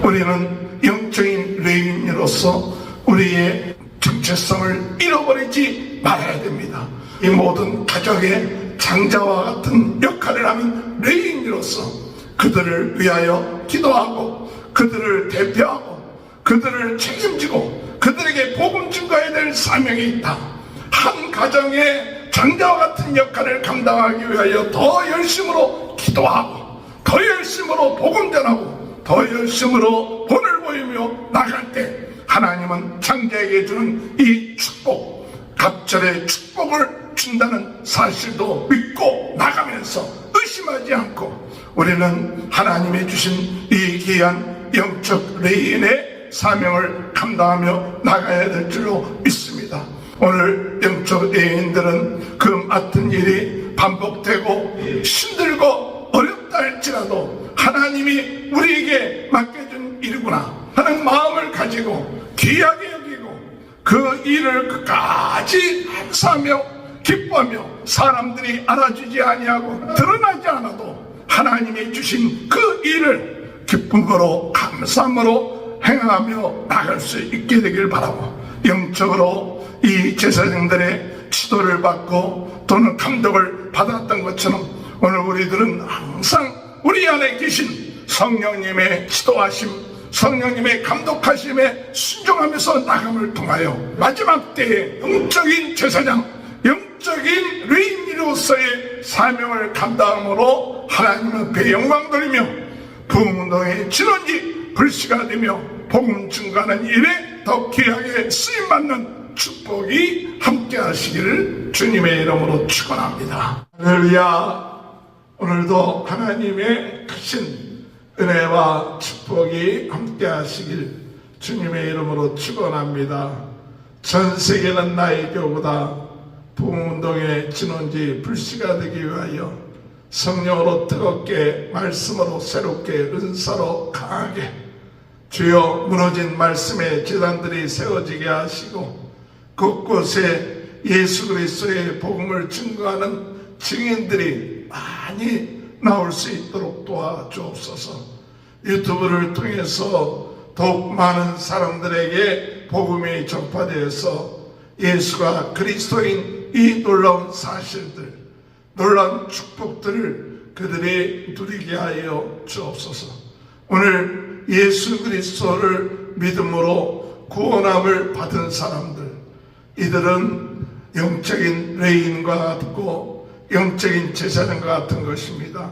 우리는 영적인 레인으로서 우리의 정체성을 잃어버리지 말아야 됩니다. 이 모든 가족의 장자와 같은 역할을 하는 레인으로서 그들을 위하여 기도하고 그들을 대표하고 그들을 책임지고 그들에게 복음 증거해야 될 사명이 있다. 한 가정의 장자와 같은 역할을 감당하기 위하여 더 열심으로 기도하고 더 열심으로 복음 전하고 더 열심으로 본을 보이며 나갈 때 하나님은 장자에게 주는 이 축복, 갑절의 축복을 준다는 사실도 믿고 나가면서 의심하지 않고 우리는 하나님이 주신 이 귀한 영적 레인의 사명을 감당하며 나가야 될 줄로 믿습니다. 오늘 영적 레인들은 그 맡은 일이 반복되고 힘들고 어렵다 할지라도 하나님이 우리에게 맡겨준 일이구나 하는 마음을 가지고 귀하게 여기고 그 일을 끝까지 감사하며 기뻐하며 사람들이 알아주지 아니하고 드러나지 않아도 하나님이 주신 그 일을 기쁨으로 감사함으로 행하며 나갈 수 있게 되길 바라고 영적으로 이 제사장들의 지도를 받고 또는 감독을 받았던 것처럼 오늘 우리들은 항상 우리 안에 계신 성령님의 지도하심 성령님의 감독하심에 순종하면서 나감을 통하여 마지막 때에 영적인 제사장 영적인 레인으로서의 사명을 감당함으로 하나님 앞에 영광 돌리며 부흥운동의 진원지 불씨가 되며 복음 증거하는 일에 더 귀하게 쓰임받는 축복이 함께 하시기를 주님의 이름으로 축원합니다. 할렐루야. 오늘도 하나님의 크신 은혜와 축복이 함께 하시길 주님의 이름으로 축원합니다. 전 세계는 나의 교구다. 부흥운동의 진원지 불씨가 되기 위하여 성령으로 뜨겁게 말씀으로 새롭게 은사로 강하게 주여 무너진 말씀의 제단들이 세워지게 하시고 곳곳에 예수 그리스도의 복음을 증거하는 증인들이 많이 나올 수 있도록 도와주옵소서. 유튜브를 통해서 더욱 많은 사람들에게 복음이 전파되어서 예수가 그리스도인 이 놀라운 사실들 놀라운 축복들을 그들이 누리게 하여 주옵소서. 오늘 예수 그리스도를 믿음으로 구원함을 받은 사람들 이들은 영적인 레인과 같고 영적인 제사장과 같은 것입니다.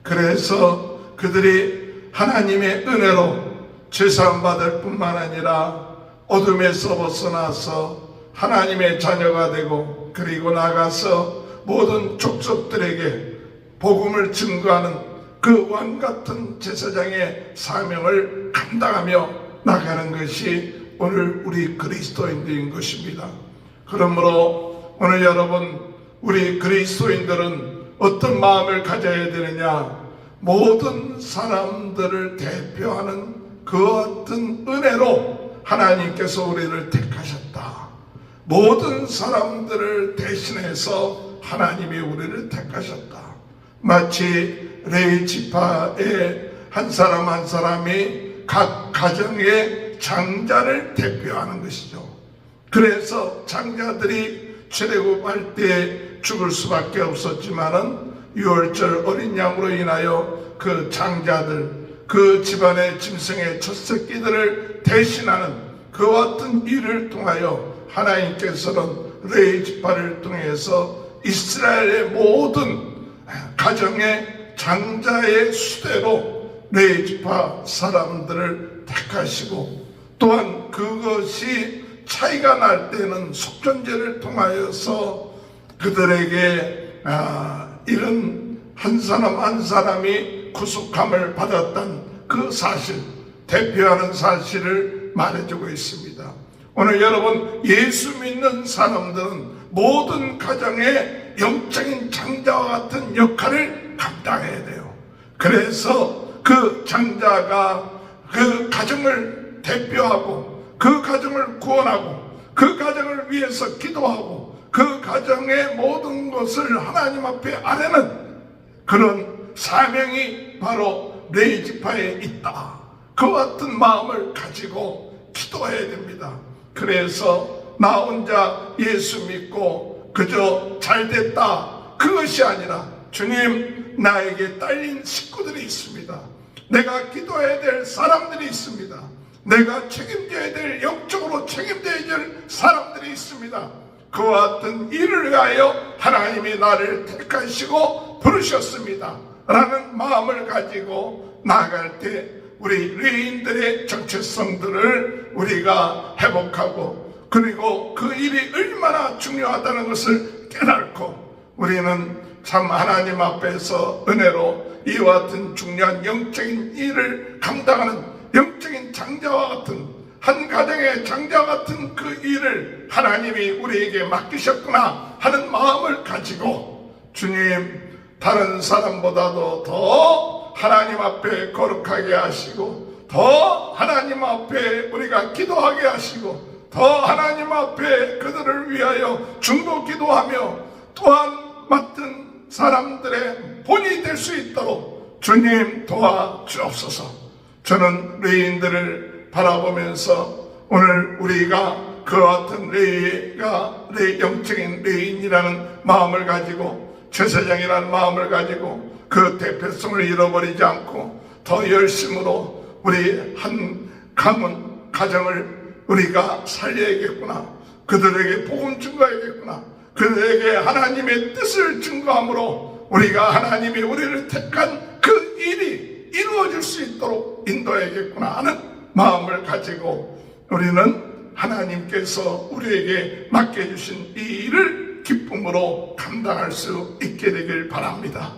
그래서 그들이 하나님의 은혜로 죄사함 받을 뿐만 아니라 어둠에서 벗어나서 하나님의 자녀가 되고 그리고 나가서 모든 족속들에게 복음을 증거하는 그 왕같은 제사장의 사명을 감당하며 나가는 것이 오늘 우리 그리스도인들인 것입니다. 그러므로 오늘 여러분 우리 그리스도인들은 어떤 마음을 가져야 되느냐? 모든 사람들을 대표하는 그 어떤 은혜로 하나님께서 우리를 택하셨다. 모든 사람들을 대신해서 하나님이 우리를 택하셨다. 마치 레위 지파의 한 사람 한 사람이 각 가정의 장자를 대표하는 것이죠. 그래서 장자들이 출애굽할 때 죽을 수밖에 없었지만은 유월절 어린 양으로 인하여 그 장자들 그 집안의 짐승의 첫 새끼들을 대신하는 그 어떤 일을 통하여 하나님께서는 레위 지파를 통해서 이스라엘의 모든 가정의 장자의 수대로 레위 지파 사람들을 택하시고 또한 그것이 차이가 날 때는 속전제를 통하여서 그들에게 이런 한 사람 한 사람이 구속함을 받았던 그 사실 대표하는 사실을 말해주고 있습니다. 오늘 여러분 예수 믿는 사람들은 모든 가정의 영적인 장자와 같은 역할을 감당해야 돼요. 그래서 그 장자가 그 가정을 대표하고 그 가정을 구원하고 그 가정을 위해서 기도하고 그 가정의 모든 것을 하나님 앞에 아뢰는 그런 사명이 바로 레위 지파에 있다. 그와 같은 마음을 가지고 기도해야 됩니다. 그래서 나 혼자 예수 믿고 그저 잘됐다 그것이 아니라 주님, 나에게 딸린 식구들이 있습니다. 내가 기도해야 될 사람들이 있습니다. 내가 책임져야 될, 영적으로 책임져야 될 사람들이 있습니다. 그와 같은 일을 위하여 하나님이 나를 택하시고 부르셨습니다 라는 마음을 가지고 나아갈 때 우리 레인들의 정체성들을 우리가 회복하고, 그리고 그 일이 얼마나 중요하다는 것을 깨닫고, 우리는 참 하나님 앞에서 은혜로 이와 같은 중요한 영적인 일을 감당하는 영적인 장자와 같은, 한 가정의 장자와 같은 그 일을 하나님이 우리에게 맡기셨구나 하는 마음을 가지고, 주님, 다른 사람보다도 더 하나님 앞에 거룩하게 하시고, 더 하나님 앞에 우리가 기도하게 하시고, 더 하나님 앞에 그들을 위하여 중보 기도하며 또한 맡은 사람들의 본이 될 수 있도록 주님 도와주옵소서. 저는 레인들을 바라보면서 오늘 우리가 그와 같은 영적인 레인이라는 마음을 가지고, 제사장이라는 마음을 가지고 그 대표성을 잃어버리지 않고 더 열심으로 우리 한 가정을 우리가 살려야겠구나, 그들에게 복음 증거해야겠구나, 그들에게 하나님의 뜻을 증거함으로 우리가 하나님이 우리를 택한 그 일이 이루어질 수 있도록 인도해야겠구나 하는 마음을 가지고 우리는 하나님께서 우리에게 맡겨주신 이 일을 기쁨으로 감당할 수 있게 되길 바랍니다.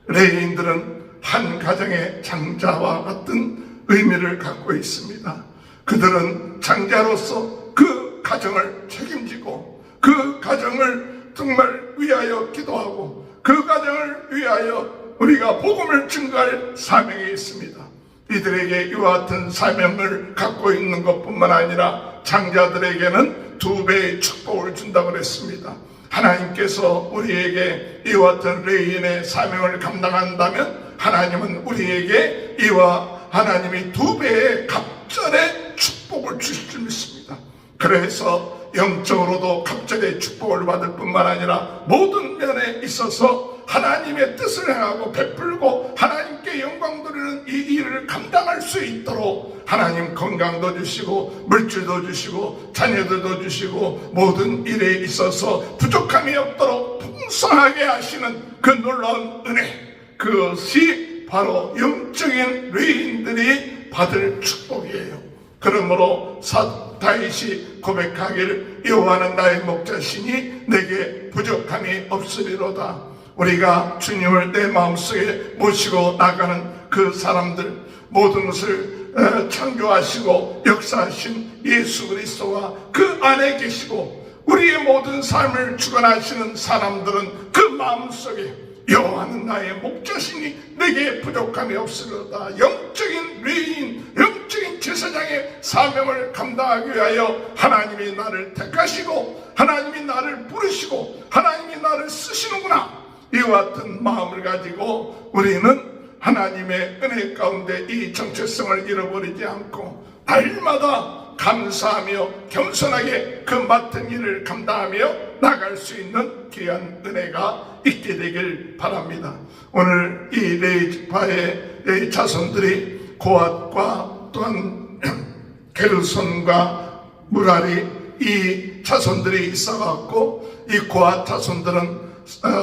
레위인들은 한 가정의 장자와 같은 의미를 갖고 있습니다. 그들은 장자로서 그 가정을 책임지고 그 가정을 정말 위하여 기도하고 그 가정을 위하여 우리가 복음을 증거할 사명이 있습니다. 이들에게 이와 같은 사명을 갖고 있는 것뿐만 아니라 장자들에게는 2배의 축복을 준다고 그랬습니다. 하나님께서 우리에게 이와 같은 레위인의 사명을 감당한다면 하나님은 우리에게 이와 하나님이 2배의 갑절의 축복을 주실 줄 믿습니다. 그래서 영적으로도 갑절의 축복을 받을 뿐만 아니라 모든 면에 있어서 하나님의 뜻을 행하고 베풀고 하나님께 영광 돌리는 이 일을 감당할 수 있도록 하나님 건강도 주시고 물질도 주시고 자녀들도 주시고 모든 일에 있어서 부족함이 없도록 풍성하게 하시는 그 놀라운 은혜, 그것이 바로 영적인 레위인들이 받을 축복이에요. 그러므로 다윗이 고백하기를 여호와는 나의 목자시니 내게 부족함이 없으리로다. 우리가 주님을 내 마음속에 모시고 나가는 그 사람들, 모든 것을 창조하시고 역사하신 예수 그리스도가 그 안에 계시고 우리의 모든 삶을 주관하시는 사람들은 그 마음속에 여호와는 나의 목자시니 내게 부족함이 없으리로다. 영적인 레위인, 영적인 제사장의 사명을 감당하기 위하여 하나님이 나를 택하시고 하나님이 나를 부르시고 하나님이 나를 쓰시는구나, 이와 같은 마음을 가지고 우리는 하나님의 은혜 가운데 이 정체성을 잃어버리지 않고 날마다 감사하며 겸손하게 그 맡은 일을 감당하며 나갈 수 있는 귀한 은혜가 있게 되길 바랍니다. 오늘 이 레위 지파의 자손들이 고앗과 또한 게르손과 무라리 이 자손들이 있어갖고 이 고앗 자손들은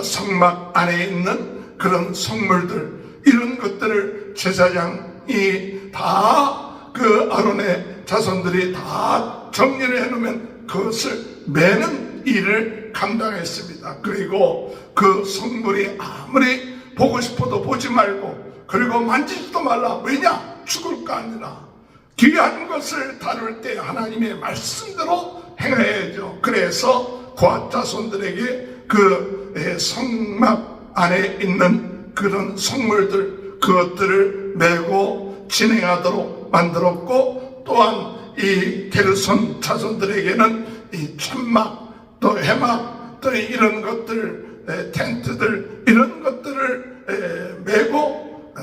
성막 안에 있는 그런 성물들, 이런 것들을 제사장이 다 그 아론의 자손들이 다 정리를 해놓으면 그것을 매는 일을 감당했습니다. 그리고 그 성물이 아무리 보고 싶어도 보지 말고 그리고 만지지도 말라. 왜냐? 죽을까 아니라 귀한 것을 다룰 때 하나님의 말씀대로 행해야죠. 그래서 고앗 자손들에게 그 성막 안에 있는 그런 성물들, 그것들을 메고 진행하도록 만들었고, 또한 이 게르손 자손들에게는 이 천막, 또 해막, 또 이런 것들, 텐트들, 이런 것들을 메고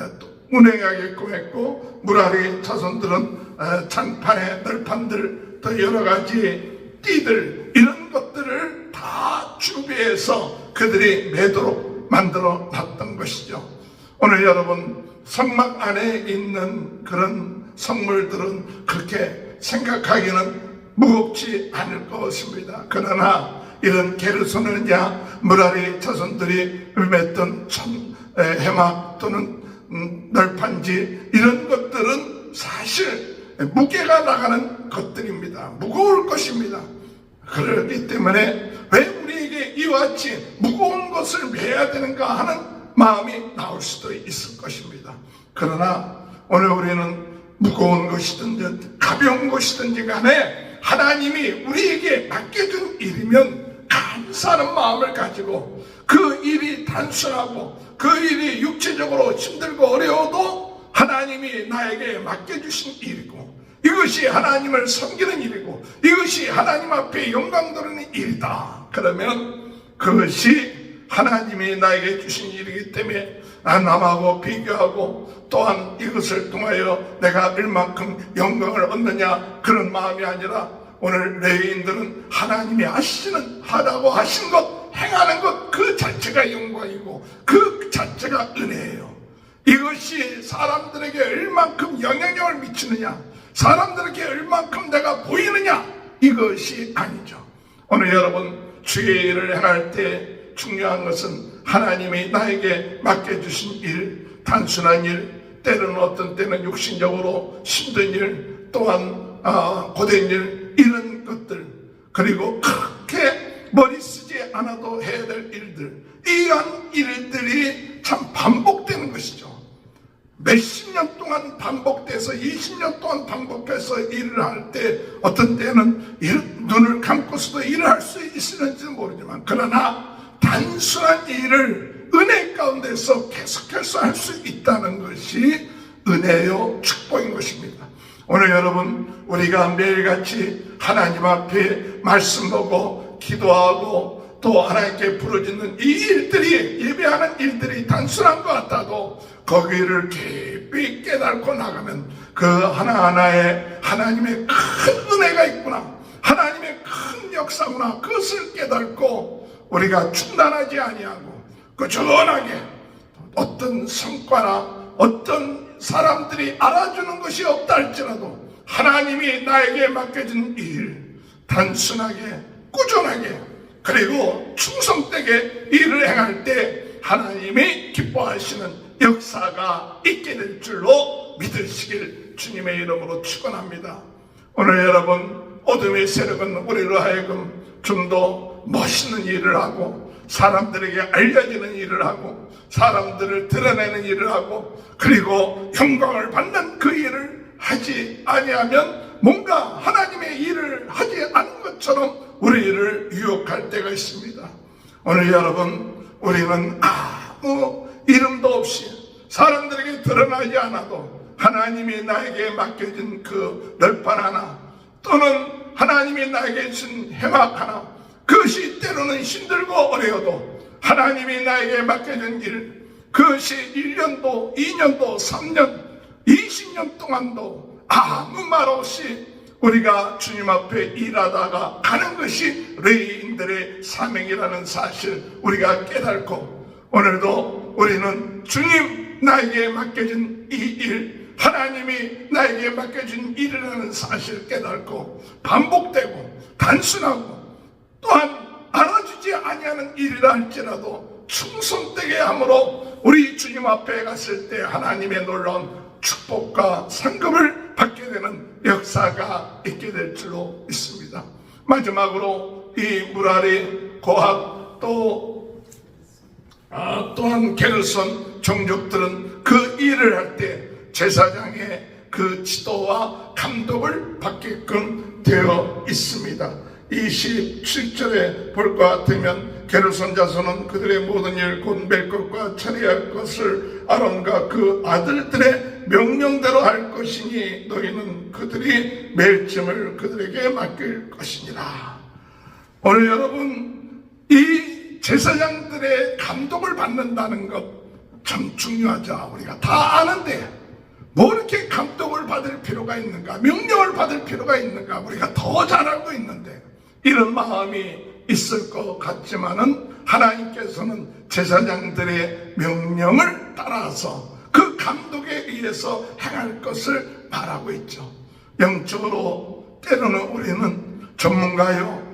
운행하게끔 했고, 무라리 자손들은 장판의 널판들, 또 여러 가지 띠들, 이런 것들을 다 준비해서 그들이 매도록 만들어 놨던 것이죠. 오늘 여러분, 성막 안에 있는 그런 성물들은 그렇게 생각하기는 무겁지 않을 것입니다. 그러나 이런 게르손이냐 무라리 자손들이 맺던 해막 또는 널판지, 이런 것들은 사실 무게가 나가는 것들입니다. 무거울 것입니다. 그렇기 때문에 왜 우리에게 이와 같이 무거운 것을 매야 되는가 하는 마음이 나올 수도 있을 것입니다. 그러나 오늘 우리는 무거운 것이든지 가벼운 것이든지 간에 하나님이 우리에게 맡겨준 일이면 감사하는 마음을 가지고, 그 일이 단순하고 그 일이 육체적으로 힘들고 어려워도 하나님이 나에게 맡겨주신 일이고, 이것이 하나님을 섬기는 일이고, 이것이 하나님 앞에 영광 돌리는 일이다. 그러면 그것이 하나님이 나에게 주신 일이기 때문에 남하고 비교하고, 또한 이것을 통하여 내가 얼만큼 영광을 얻느냐, 그런 마음이 아니라, 오늘 레위인들은 하나님이 하라고 하신 것, 행하는 것, 그 자체가 영광이고 그 자체가 은혜예요. 이것이 사람들에게 얼만큼 영향력을 미치느냐, 사람들에게 얼만큼 내가 보이느냐, 이것이 아니죠. 오늘 여러분, 주의 일을 행할 때 중요한 것은 하나님이 나에게 맡겨주신 일, 단순한 일, 때로는 어떤 때는 육신적으로 힘든 일, 또한 고된 일, 이런 것들, 그리고 그렇게 머리 쓰지 않아도 해야 될 일들, 이러한 일들이 참 반복되는 것이죠. 몇십 년 동안 반복돼서 20년 동안 반복해서 일을 할 때 어떤 때는 눈을 감고서도 일을 할 수 있을지는 모르지만, 그러나 단순한 일을 은혜 가운데서 계속해서 할 수 있다는 것이 은혜요 축복인 것입니다. 오늘 여러분, 우리가 매일같이 하나님 앞에 말씀 보고 기도하고 또 하나님께 부르짖는 이 일들이, 예배하는 일들이 단순한 것 같아도 거기를 깊이 깨닫고 나가면 그 하나하나에 하나님의 큰 은혜가 있구나, 하나님의 큰 역사구나, 그것을 깨닫고 우리가 중단하지 아니하고 꾸준하게 어떤 성과나 어떤 사람들이 알아주는 것이 없다 할지라도 하나님이 나에게 맡겨진 일, 단순하게 꾸준하게 그리고 충성되게 일을 행할 때 하나님이 기뻐하시는 역사가 있게 될 줄로 믿으시길 주님의 이름으로 축원합니다. 오늘 여러분, 어둠의 세력은 우리로 하여금 좀 더 멋있는 일을 하고, 사람들에게 알려지는 일을 하고, 사람들을 드러내는 일을 하고, 그리고 영광을 받는 그 일을 하지 아니하면 뭔가 하나님의 일을 하지 않은 것처럼 우리를 유혹할 때가 있습니다. 오늘 여러분, 우리는 아무 이름도 없이 사람들에게 드러나지 않아도 하나님이 나에게 맡겨진 그 널판 하나, 또는 하나님이 나에게 준 해막 하나, 그것이 때로는 힘들고 어려워도 하나님이 나에게 맡겨진 일, 그것이 1년도 2년도 3년 20년 동안도 아무 말 없이 우리가 주님 앞에 일하다가 가는 것이 레위인들의 사명이라는 사실 우리가 깨닫고, 오늘도 우리는 주님 나에게 맡겨진 이 일, 하나님이 나에게 맡겨진 일이라는 사실을 깨닫고 반복되고 단순하고 또한 알아주지 아니하는 일이라 할지라도 충성되게 함으로 우리 주님 앞에 갔을 때 하나님의 놀라운 축복과 상급을 받게 되는 역사가 있게 될 줄로 믿습니다. 마지막으로 이 무라리, 고핫, 또한 게르손 종족들은 그 일을 할 때 제사장의 그 지도와 감독을 받게끔 되어 있습니다. 27절에 볼 것 같으면 게르손 자손은 그들의 모든 일 곧 멜 것과 처리할 것을 아론과 그 아들들의 명령대로 할 것이니 너희는 그들이 멜 짐을 그들에게 맡길 것이니라. 오늘 여러분, 이 제사장들의 감독을 받는다는 것, 참 중요하죠. 우리가 다 아는데 뭐 이렇게 감독을 받을 필요가 있는가, 명령을 받을 필요가 있는가, 우리가 더 잘 알고 있는데 이런 마음이 있을 것 같지만은 하나님께서는 제사장들의 명령을 따라서 그 감독에 의해서 행할 것을 말하고 있죠. 영적으로 때로는 우리는 전문가요,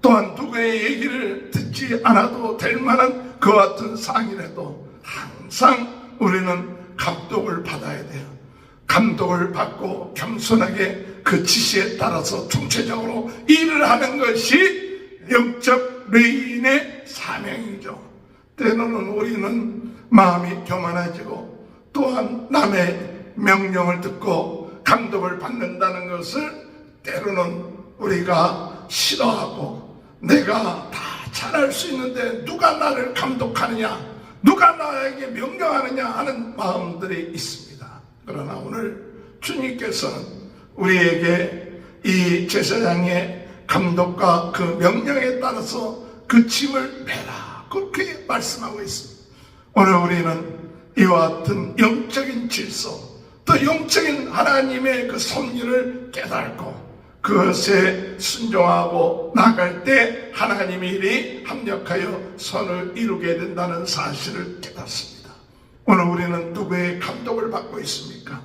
또한 누구의 얘기를 듣지 않아도 될 만한 그와 같은 상이라도 항상 우리는 감독을 받아야 돼요. 감독을 받고 겸손하게 그 지시에 따라서 총체적으로 일을 하는 것이 영적 레인의 사명이죠. 때로는 우리는 마음이 교만해지고 또한 남의 명령을 듣고 감독을 받는다는 것을 때로는 우리가 싫어하고 내가 다 잘할 수 있는데 누가 나를 감독하느냐, 누가 나에게 명령하느냐 하는 마음들이 있습니다. 그러나 오늘 주님께서는 우리에게 이 제사장의 감독과 그 명령에 따라서 그 짐을 매라 그렇게 말씀하고 있습니다. 오늘 우리는 이와 같은 영적인 질서, 또 영적인 하나님의 그 섭리를 깨닫고 그것에 순종하고 나갈 때 하나님의 일이 합력하여 선을 이루게 된다는 사실을 깨닫습니다. 오늘 우리는 누구의 감독을 받고 있습니까?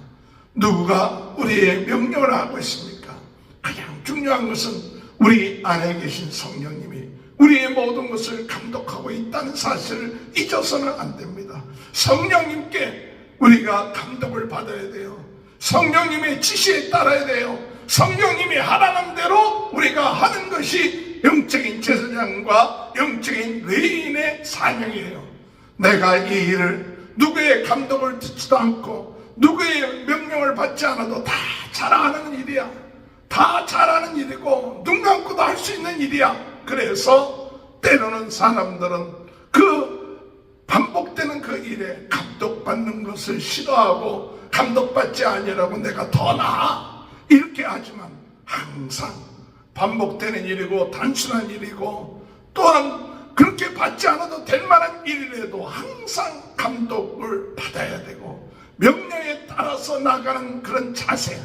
누구가 우리의 명령을 하고 있습니까? 가장 중요한 것은 우리 안에 계신 성령님이 우리의 모든 것을 감독하고 있다는 사실을 잊어서는 안 됩니다. 성령님께 우리가 감독을 받아야 돼요. 성령님의 지시에 따라야 돼요. 성령님이 하라는 대로 우리가 하는 것이 영적인 제사장과 영적인 레인의 사명이에요. 내가 이 일을 누구의 감독을 듣지도 않고 누구의 명령을 받지 않아도 다 잘하는 일이야. 다 잘하는 일이고 눈 감고도 할 수 있는 일이야. 그래서 때로는 사람들은 그 반복되는 그 일에 감독받는 것을 싫어하고 감독받지 아니라고 내가 더 나아 이렇게 하지만 항상 반복되는 일이고 단순한 일이고 또한 그렇게 받지 않아도 될 만한 일이라도 항상 감독을 받아야 되고 명령에 따라서 나가는 그런 자세,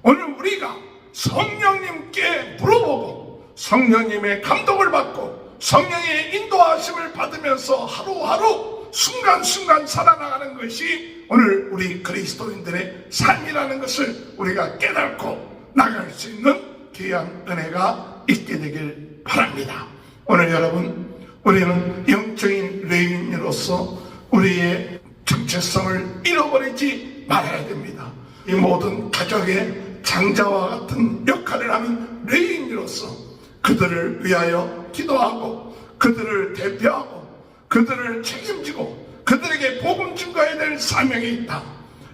오늘 우리가 성령님께 물어보고 성령님의 감독을 받고 성령의 인도하심을 받으면서 하루하루 순간순간 살아나가는 것이 오늘 우리 그리스도인들의 삶이라는 것을 우리가 깨닫고 나갈 수 있는 귀한 은혜가 있게 되길 바랍니다. 오늘 여러분, 우리는 영적인 레인으로서 우리의 정체성을 잃어버리지 말아야 됩니다. 이 모든 가족의 장자와 같은 역할을 하는 레인으로서 그들을 위하여 기도하고 그들을 대표하고 그들을 책임지고 그들에게 복음 증거해야 될 사명이 있다.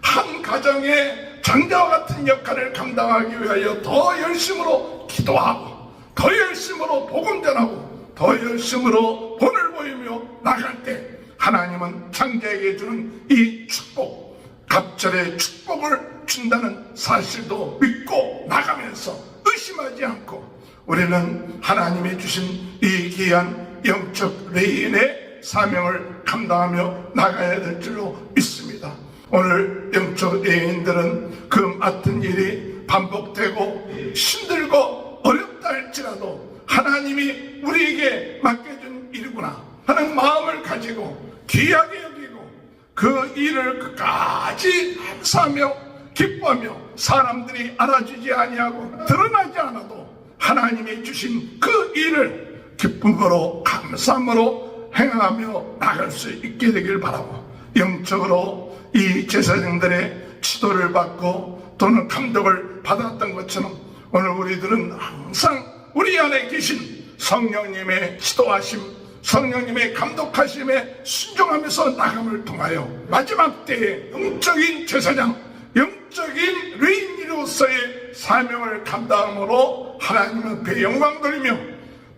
한 가정의 장자와 같은 역할을 감당하기 위하여 더 열심으로 기도하고 더 열심으로 복음 전하고 더 열심으로 본을 보이며 나갈 때 하나님은 장자에게 주는 이 축복, 갑절의 축복을 준다는 사실도 믿고 나가면서 의심하지 않고 우리는 하나님이 주신 이 귀한 영적 레인의 사명을 감당하며 나가야 될 줄로 믿습니다. 오늘 영적 레인들은 그 맡은 일이 반복되고 힘들고 어렵다 할지라도 하나님이 우리에게 맡겨준 일이구나 하는 마음을 가지고 귀하게 여기고 그 일을 끝까지 감사하며 기뻐하며 사람들이 알아주지 아니하고 드러나지 않아도 하나님이 주신 그 일을 기쁨으로 감사함으로 행하며 나갈 수 있게 되길 바라고 영적으로 이 제사장들의 지도를 받고 또는 감독을 받았던 것처럼 오늘 우리들은 항상 우리 안에 계신 성령님의 지도하심, 성령님의 감독하심에 순종하면서 나감을 통하여 마지막 때에 영적인 제사장, 영적인 레인으로서의 사명을 감당함으로 하나님 앞에 영광 돌리며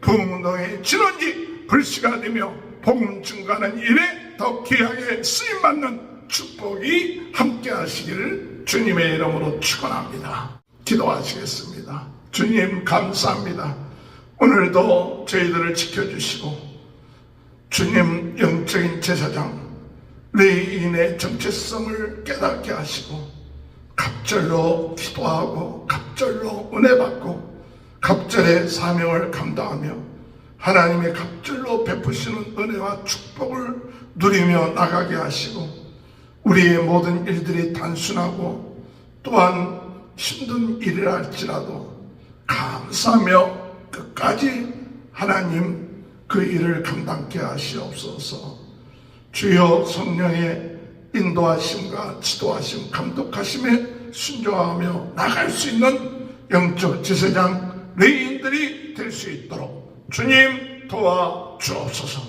부흥운동의 진원지 불씨가 되며 복음 증거하는 일에 더 귀하게 쓰임받는 축복이 함께 하시기를 주님의 이름으로 축원합니다. 기도하시겠습니다. 주님 감사합니다. 오늘도 저희들을 지켜주시고 주님 영적인 제사장, 레위인의 정체성을 깨닫게 하시고 갑절로 기도하고 갑절로 은혜 받고 갑절의 사명을 감당하며 하나님의 갑절로 베푸시는 은혜와 축복을 누리며 나가게 하시고 우리의 모든 일들이 단순하고 또한 힘든 일이라 할지라도 감사하며 끝까지 하나님 그 일을 감당케 하시옵소서. 주여 성령의 인도하심과 지도하심, 감독하심에 순종하며 나갈 수 있는 영적 제사장 레위인들이 될 수 있도록 주님 도와주옵소서.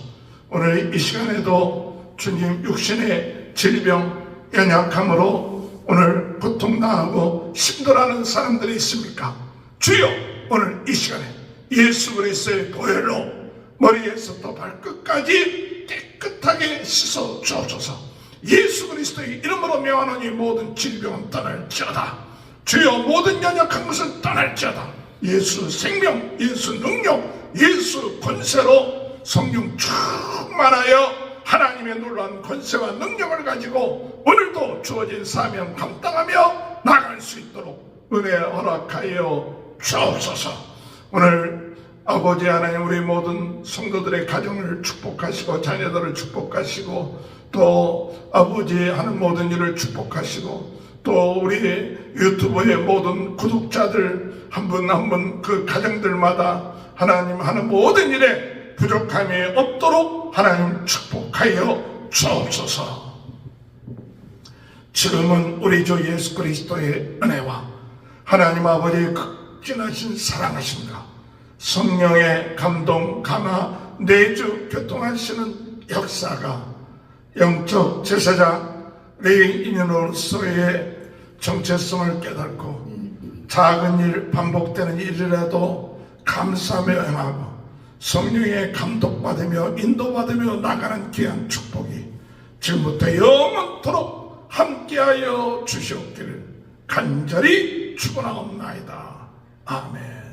오늘 이 시간에도 주님 육신의 질병, 연약함으로 오늘 고통당하고 힘들어하는 사람들이 있습니까? 주여 오늘 이 시간에 예수 그리스도의 보혈로 머리에서부터 발끝까지 깨끗하게 씻어 주옵소서. 예수 그리스도의 이름으로 명하노니 모든 질병은 떠날지어다. 주여 모든 연약한 것은 떠날지어다. 예수 생명, 예수 능력, 예수 권세로 성령 충만하여 하나님의 놀라운 권세와 능력을 가지고 오늘도 주어진 사명 감당하며 나갈 수 있도록 은혜 허락하여 주옵소서. 오늘 아버지 하나님 우리 모든 성도들의 가정을 축복하시고 자녀들을 축복하시고 또 아버지 하는 모든 일을 축복하시고 또 우리 유튜브의 모든 구독자들 한 분 한 분 그 가정들마다 하나님 하는 모든 일에 부족함이 없도록 하나님 축복하여 주옵소서. 지금은 우리 주 예수 그리스도의 은혜와 하나님 아버지의 극진하신 사랑하심과 성령의 감동, 감화, 내주 교통하시는 역사가 영적 제사장 레위인으로서의 정체성을 깨닫고 작은 일, 반복되는 일이라도 감사하며 행하고 성령의 감독받으며 인도받으며 나가는 귀한 축복이 지금부터 영원토록 함께하여 주시옵기를 간절히 축원하옵나이다. 아멘.